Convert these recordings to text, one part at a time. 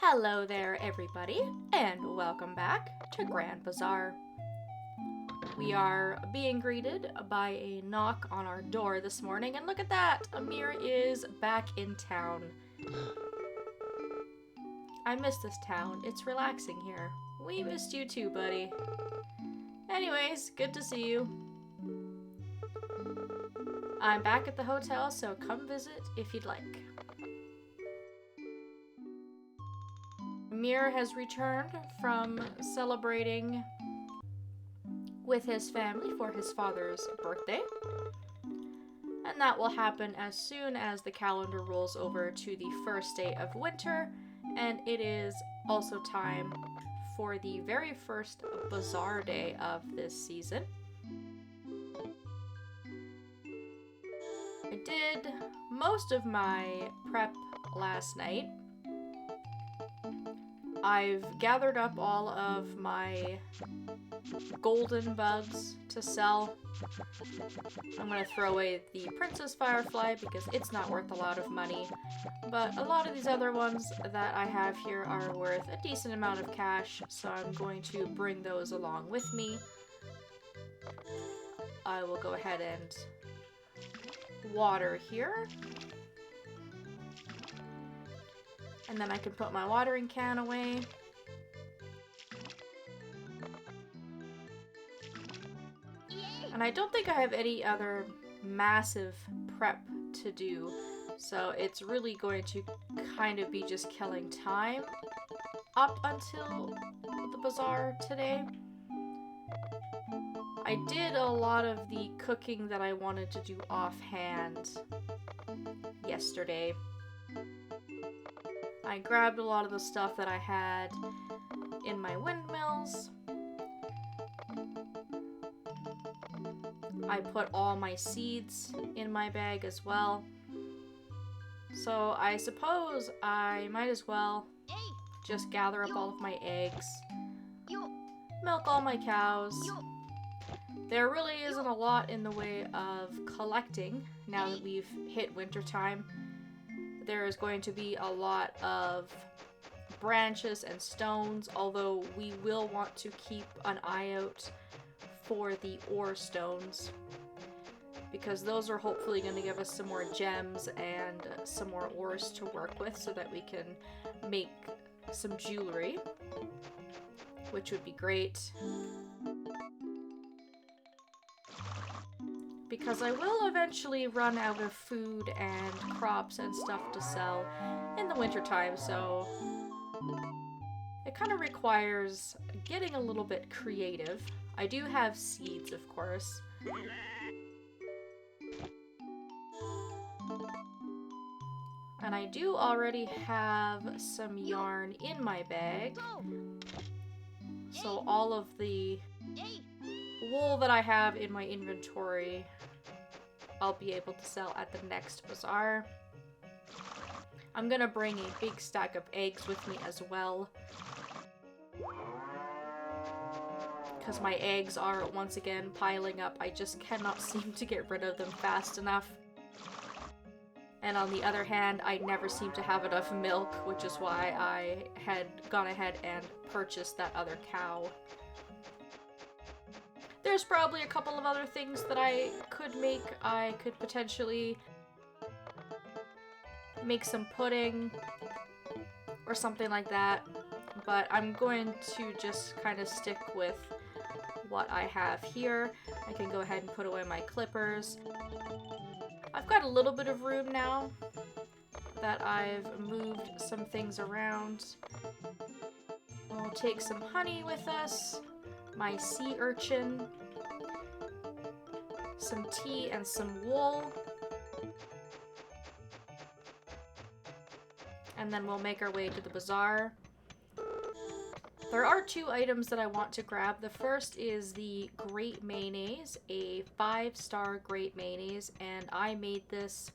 Hello there, everybody, and welcome back to Grand Bazaar. We are being greeted by a knock on our door this morning, and look at that! Amir is back in town. I miss this town. It's relaxing here. We missed you too, buddy. Anyways, good to see you. I'm back at the hotel, so come visit if you'd like. Amir has returned from celebrating with his family for his father's birthday. And that will happen as soon as the calendar rolls over to the first day of winter, and it is also time for the very first Bazaar day of this season. I did most of my prep last night. I've gathered up all of my golden bugs to sell. I'm going to throw away the Princess Firefly because it's not worth a lot of money, but a lot of these other ones that I have here are worth a decent amount of cash, so I'm going to bring those along with me. I will go ahead and water here. And then I can put my watering can away. And I don't think I have any other massive prep to do, so it's really going to kind of be just killing time up until the bazaar today. I did a lot of the cooking that I wanted to do offhand yesterday. I grabbed a lot of the stuff that I had in my windmills. I put all my seeds in my bag as well. So I suppose I might as well just gather up all of my eggs, milk all my cows. There really isn't a lot in the way of collecting now that we've hit wintertime. There is going to be a lot of branches and stones, although we will want to keep an eye out for the ore stones, because those are hopefully going to give us some more gems and some more ores to work with so that we can make some jewelry, which would be great. Because I will eventually run out of food and crops and stuff to sell in the wintertime, so it kind of requires getting a little bit creative. I do have seeds, of course. And I do already have some yarn in my bag. So all of the wool that I have in my inventory, I'll be able to sell at the next bazaar. I'm gonna bring a big stack of eggs with me as well, because my eggs are once again piling up. I just cannot seem to get rid of them fast enough. And on the other hand, I never seem to have enough milk, which is why I had gone ahead and purchased that other cow. There's probably a couple of other things that I could make. I could potentially make some pudding or something like that, but I'm going to just kind of stick with what I have here. I can go ahead and put away my clippers. I've got a little bit of room now that I've moved some things around. We'll take some honey with us, my sea urchin, some tea, and some wool. And then we'll make our way to the bazaar. There are two items that I want to grab. The first is the grape mayonnaise, a 5-star grape mayonnaise, and I made this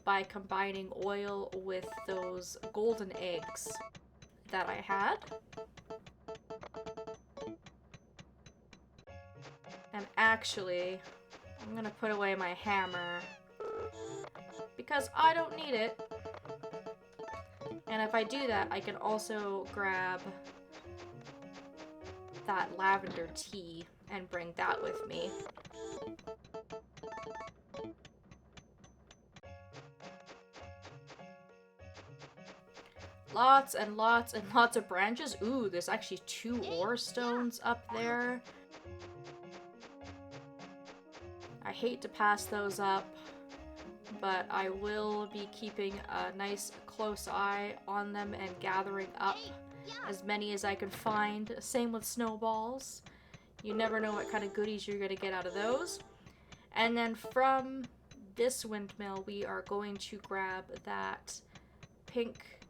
by combining oil with those golden eggs that I had. And actually, I'm gonna put away my hammer because I don't need it. And if I do that, I can also grab that lavender tea and bring that with me. Lots and lots and lots of branches. Ooh, there's actually 2 ore stones up there. I hate to pass those up, but I will be keeping a nice close eye on them and gathering up as many as I can find. Same with snowballs. You never know what kind of goodies you're going to get out of those. And then from this windmill, we are going to grab that pink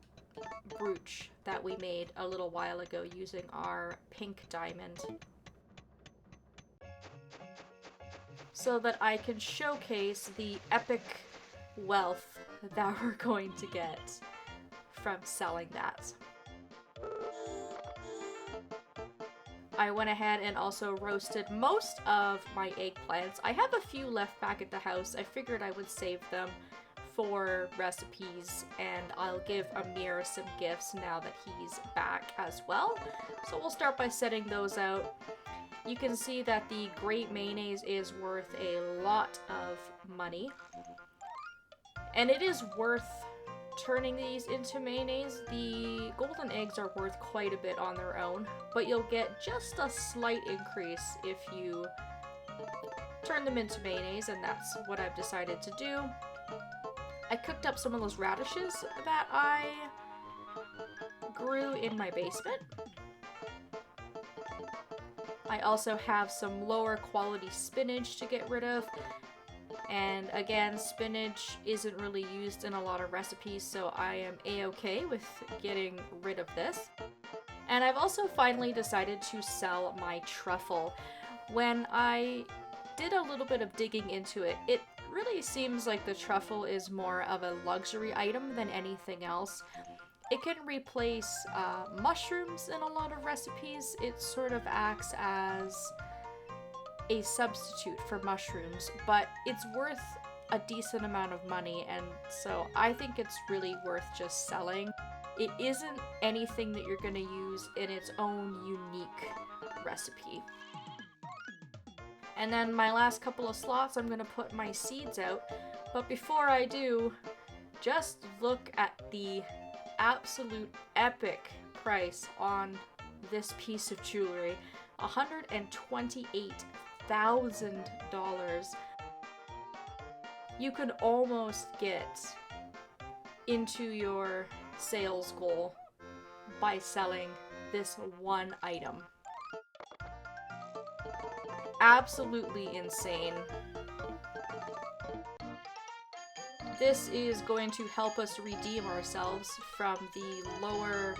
brooch that we made a little while ago using our pink diamond, so that I can showcase the epic wealth that we're going to get from selling that. I went ahead and also roasted most of my eggplants. I have a few left back at the house. I figured I would save them for recipes, and I'll give Amir some gifts now that he's back as well. So we'll start by setting those out. You can see that the grape mayonnaise is worth a lot of money, and it is worth turning these into mayonnaise. The golden eggs are worth quite a bit on their own, but you'll get just a slight increase if you turn them into mayonnaise, and that's what I've decided to do. I cooked up some of those radishes that I grew in my basement. I also have some lower quality spinach to get rid of. And again, spinach isn't really used in a lot of recipes, so I am a-okay with getting rid of this. And I've also finally decided to sell my truffle. When I did a little bit of digging into it, it really seems like the truffle is more of a luxury item than anything else. It can replace mushrooms in a lot of recipes. It sort of acts as a substitute for mushrooms, but it's worth a decent amount of money, and so I think it's really worth just selling. It isn't anything that you're going to use in its own unique recipe. And then my last couple of slots, I'm going to put my seeds out. But before I do, just look at the absolute epic price on this piece of jewelry. $128,000. You can almost get into your sales goal by selling this one item. Absolutely insane. This is going to help us redeem ourselves from the lower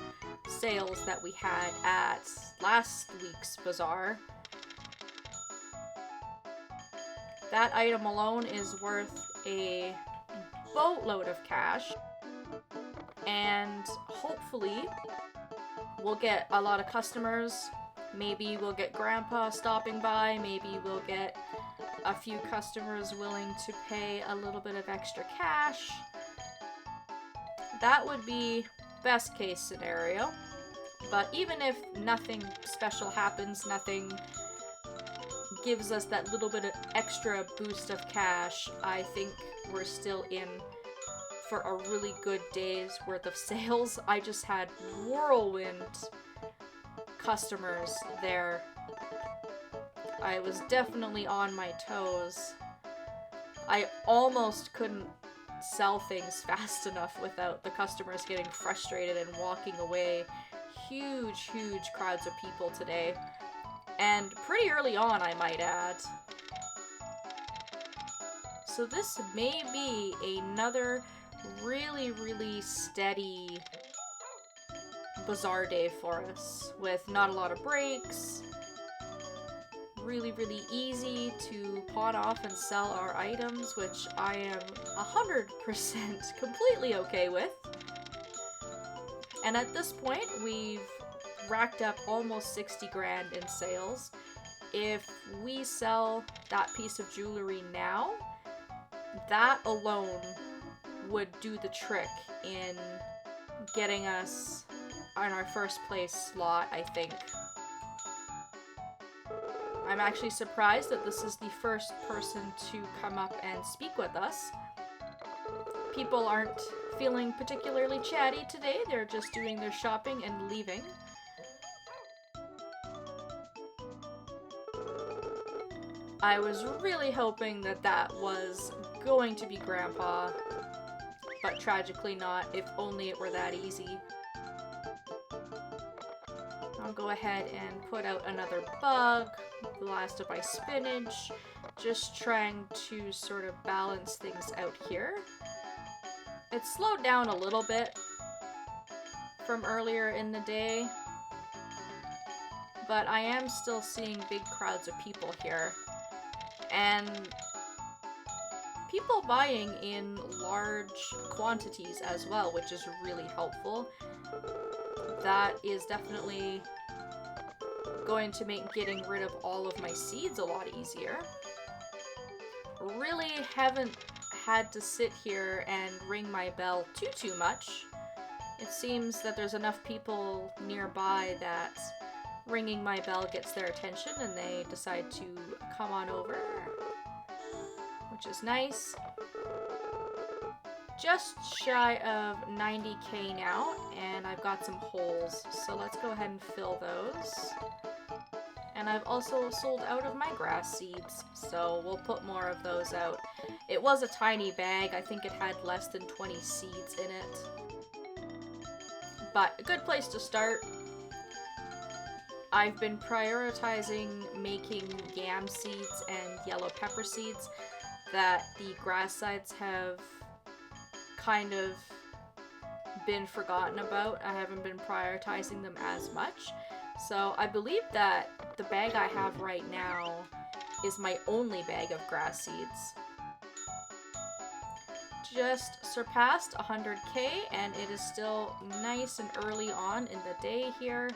sales that we had at last week's bazaar. That item alone is worth a boatload of cash, and hopefully we'll get a lot of customers. Maybe we'll get Grandpa stopping by, maybe we'll get a few customers willing to pay a little bit of extra cash. That would be best case scenario. But even if nothing special happens, nothing gives us that little bit of extra boost of cash, I think we're still in for a really good day's worth of sales. I just had whirlwind customers there. I was definitely on my toes. I almost couldn't sell things fast enough without the customers getting frustrated and walking away. Huge, huge crowds of people today. And pretty early on, I might add. So this may be another really, really steady bazaar day for us, with not a lot of breaks. Really, really easy to pawn off and sell our items, which I am 100% completely okay with. And at this point, we've racked up almost 60 grand in sales. If we sell that piece of jewelry now, that alone would do the trick in getting us on our first place slot, I think. I'm actually surprised that this is the first person to come up and speak with us. People aren't feeling particularly chatty today. They're just doing their shopping and leaving. I was really hoping that that was going to be Grandpa, but tragically not, if only it were that easy. I'll go ahead and put out another bug, the last of my spinach, just trying to sort of balance things out here. It's slowed down a little bit from earlier in the day, but I am still seeing big crowds of people here. And people buying in large quantities as well, which is really helpful. That is definitely going to make getting rid of all of my seeds a lot easier. Really haven't had to sit here and ring my bell too much. It seems that there's enough people nearby that ringing my bell gets their attention and they decide to come on over, which is nice. Just shy of 90k now, and I've got some holes, so let's go ahead and fill those. And I've also sold out of my grass seeds, so we'll put more of those out. It was a tiny bag. I think it had less than 20 seeds in it. But a good place to start. I've been prioritizing making yam seeds and yellow pepper seeds that the grass sides have kind of been forgotten about. I haven't been prioritizing them as much. So I believe that the bag I have right now is my only bag of grass seeds. Just surpassed 100k, and it is still nice and early on in the day here.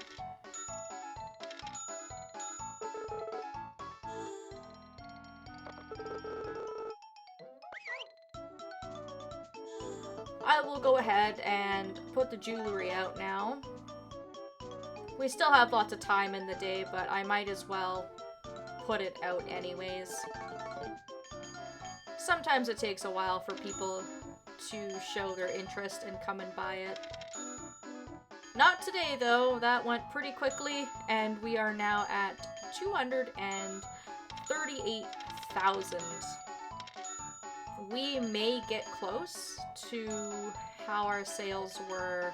I will go ahead and put the jewelry out now. We still have lots of time in the day, but I might as well put it out anyways. Sometimes it takes a while for people to show their interest and come and buy it. Not today though, that went pretty quickly, and we are now at 238,000. We may get close to how our sales were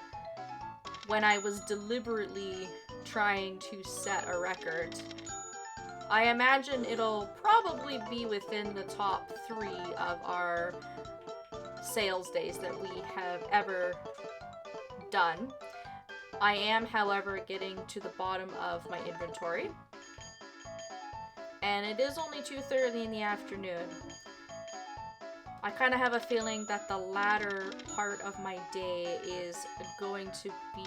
when I was deliberately trying to set a record. I imagine it'll probably be within the top 3 of our sales days that we have ever done. I am, however, getting to the bottom of my inventory. And it is only 2:30 in the afternoon. I kind of have a feeling that the latter part of my day is going to be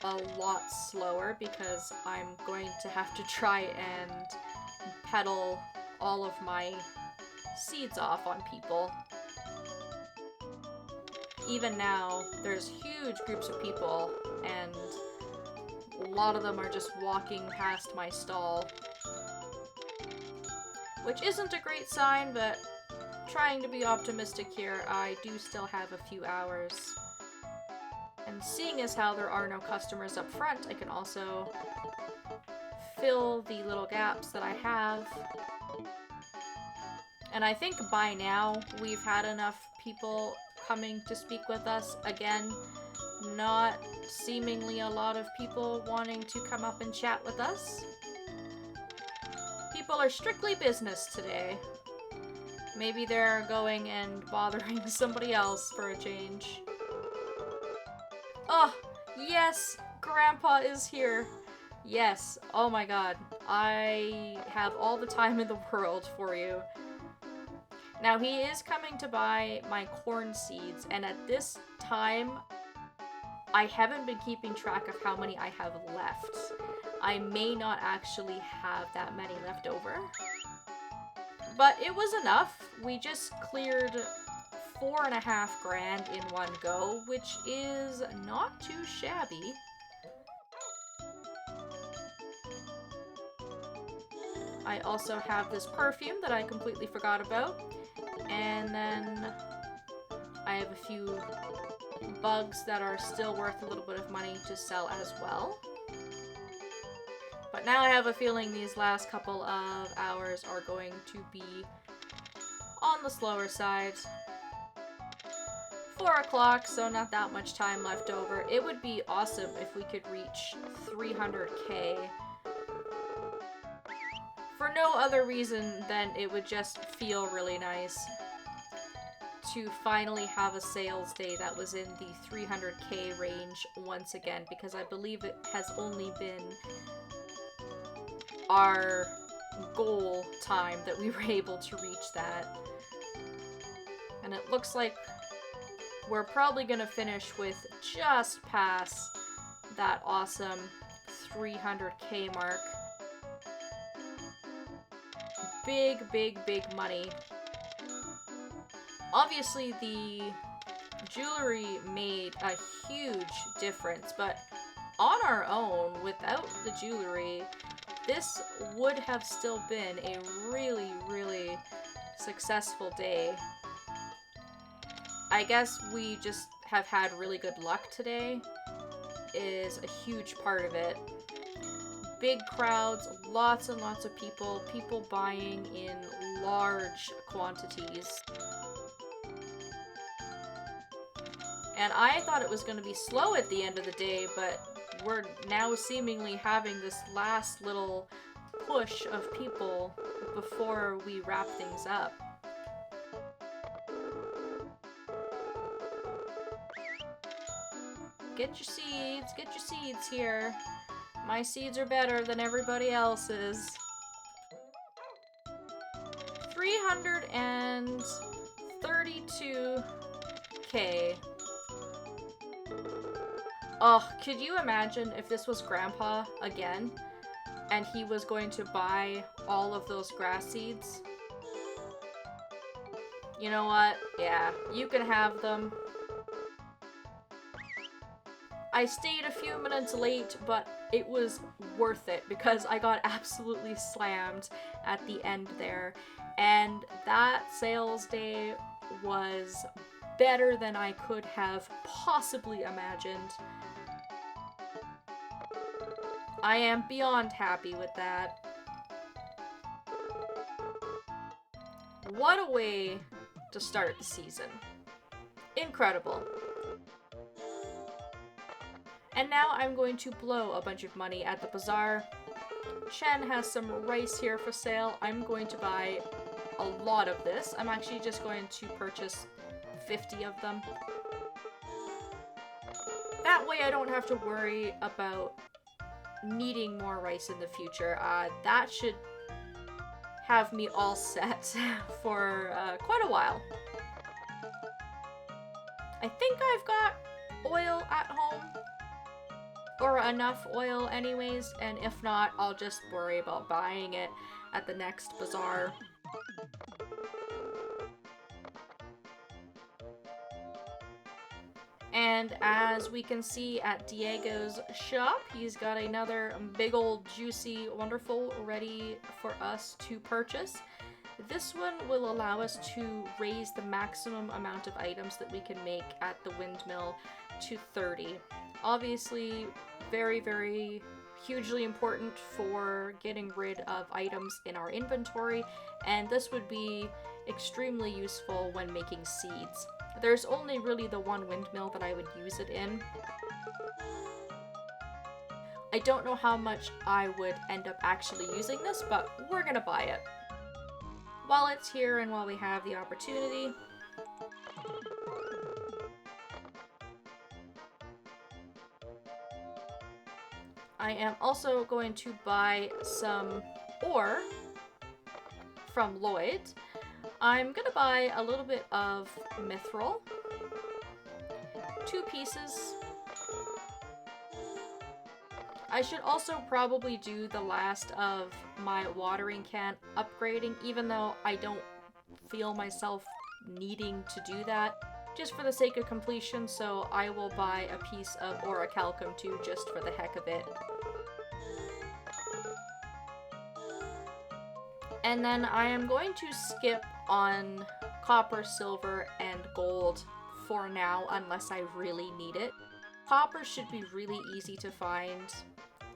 a lot slower because I'm going to have to try and peddle all of my seeds off on people. Even now, there's huge groups of people, and a lot of them are just walking past my stall, which isn't a great sign, but trying to be optimistic here, I do still have a few hours. And seeing as how there are no customers up front, I can also fill the little gaps that I have. And I think by now we've had enough people coming to speak with us. Again, not seemingly a lot of people wanting to come up and chat with us. People are strictly business today. Maybe they're going and bothering somebody else for a change. Oh, yes! Grandpa is here! Yes, oh my god. I have all the time in the world for you. Now, he is coming to buy my corn seeds, and at this time, I haven't been keeping track of how many I have left. I may not actually have that many left over. But it was enough. We just cleared 4.5 grand in one go, which is not too shabby. I also have this perfume that I completely forgot about. And then I have a few bugs that are still worth a little bit of money to sell as well. But now I have a feeling these last couple of hours are going to be on the slower side. 4 o'clock, so not that much time left over. It would be awesome if we could reach 300k. For no other reason than it would just feel really nice to finally have a sales day that was in the 300k range once again, because I believe it has only been our goal time that we were able to reach that. And it looks like we're probably gonna finish with just past that awesome 300k mark. Big, big, big money. Obviously, the jewelry made a huge difference, but on our own, without the jewelry, this would have still been a really, really successful day. I guess we just have had really good luck today, is a huge part of it. Big crowds, lots and lots of people buying in large quantities. And I thought it was going to be slow at the end of the day, but we're now seemingly having this last little push of people before we wrap things up. Get your seeds here. My seeds are better than everybody else's. 332k. Oh, could you imagine if this was Grandpa again, and he was going to buy all of those grass seeds? You know what? Yeah, you can have them. I stayed a few minutes late, but it was worth it because I got absolutely slammed at the end there. And that sales day was better than I could have possibly imagined. I am beyond happy with that. What a way to start the season. Incredible. And now I'm going to blow a bunch of money at the bazaar. Chen has some rice here for sale. I'm going to buy a lot of this. I'm actually just going to purchase 50 of them. That way I don't have to worry about needing more rice in the future. That should have me all set for quite a while. I think I've got oil at home. Or enough oil anyways, and if not, I'll just worry about buying it at the next bazaar. And as we can see at Diego's shop, he's got another big old juicy wonderful ready for us to purchase. This one will allow us to raise the maximum amount of items that we can make at the windmill to 30. Obviously, very, very hugely important for getting rid of items in our inventory, and this would be extremely useful when making seeds. There's only really the one windmill that I would use it in. I don't know how much I would end up actually using this, but we're gonna buy it. While it's here and while we have the opportunity. I am also going to buy some ore from Lloyd. I'm gonna buy a little bit of mithril, 2 pieces. I should also probably do the last of my watering can upgrading, even though I don't feel myself needing to do that just for the sake of completion, so I will buy a piece of orichalcum too, just for the heck of it. And then I am going to skip on copper, silver, and gold for now, unless I really need it. Copper should be really easy to find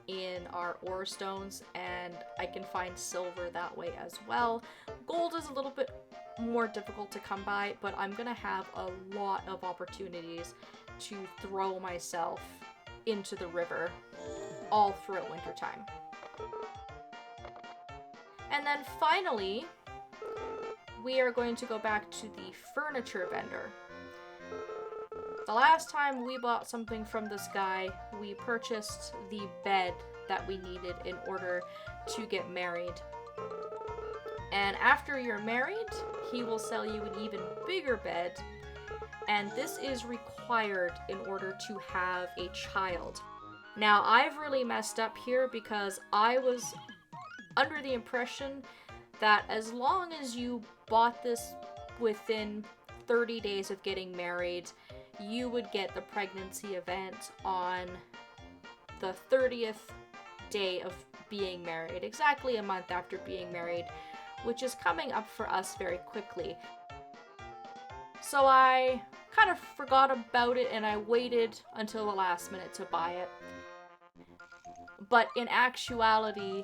in our ore stones, and I can find silver that way as well. Gold is a little bit more difficult to come by, but I'm gonna have a lot of opportunities to throw myself into the river all throughout wintertime. And then finally, we are going to go back to the furniture vendor. The last time we bought something from this guy, we purchased the bed that we needed in order to get married. And after you're married, he will sell you an even bigger bed, and this is required in order to have a child. Now, I've really messed up here because I was under the impression that as long as you bought this within 30 days of getting married, you would get the pregnancy event on the 30th day of being married, exactly a month after being married, which is coming up for us very quickly. So I kind of forgot about it and I waited until the last minute to buy it. But in actuality,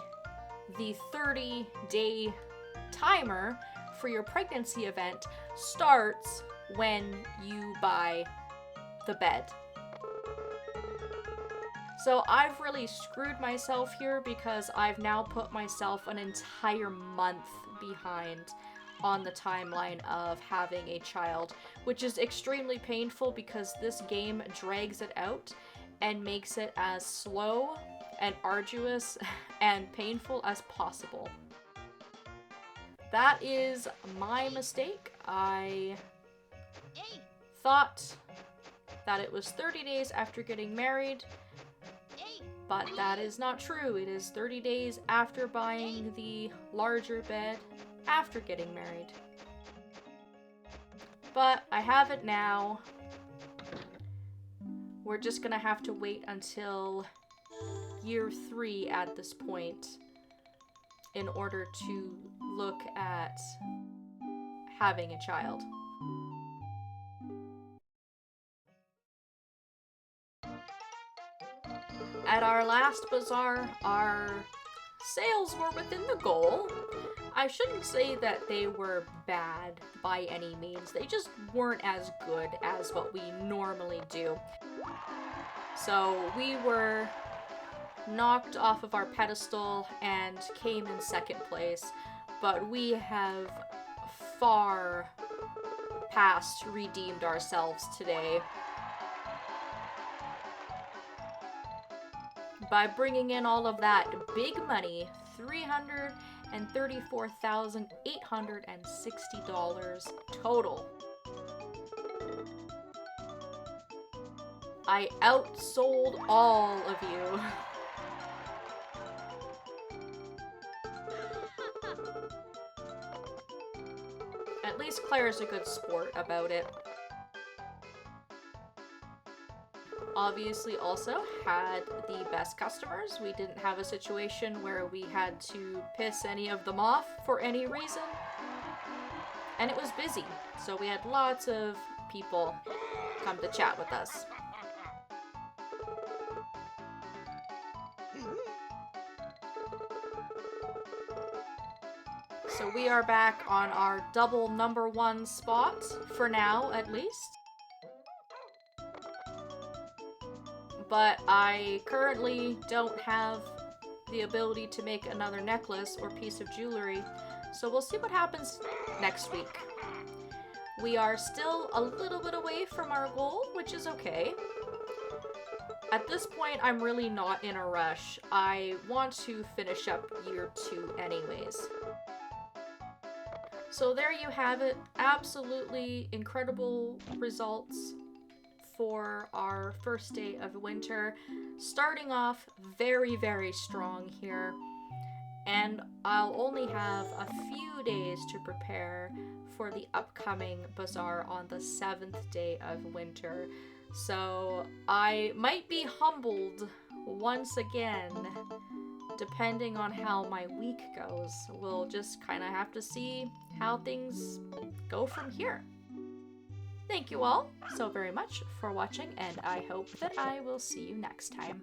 the 30-day timer for your pregnancy event starts when you buy the bed. So I've really screwed myself here because I've now put myself an entire month behind on the timeline of having a child, which is extremely painful because this game drags it out and makes it as slow and arduous and painful as possible. That is my mistake. I thought that it was 30 days after getting married, but that is not true. It is 30 days after buying the larger bed after getting married. But I have it now. We're just gonna have to wait until year 3 at this point in order to look at having a child. At our last bazaar, our sales were within the goal. I shouldn't say that they were bad by any means. They just weren't as good as what we normally do. So we were knocked off of our pedestal and came in second place, but we have far past redeemed ourselves today by bringing in all of that big money, $334,860 total. I outsold all of you. At least Claire's a good sport about it. Obviously also had the best customers. We didn't have a situation where we had to piss any of them off for any reason. And it was busy, so we had lots of people come to chat with us. So we are back on our double #1 spot, for now at least. But I currently don't have the ability to make another necklace or piece of jewelry, so we'll see what happens next week. We are still a little bit away from our goal, which is okay. At this point, I'm really not in a rush. I want to finish up year 2 anyways. So there you have it. Absolutely incredible results for our first day of winter. Starting off very, very strong here. and I'll only have a few days to prepare for the upcoming bazaar on the 7th day of winter. So I might be humbled once again, depending on how my week goes. We'll just kind of have to see how things go from here. Thank you all so very much for watching, and I hope that I will see you next time.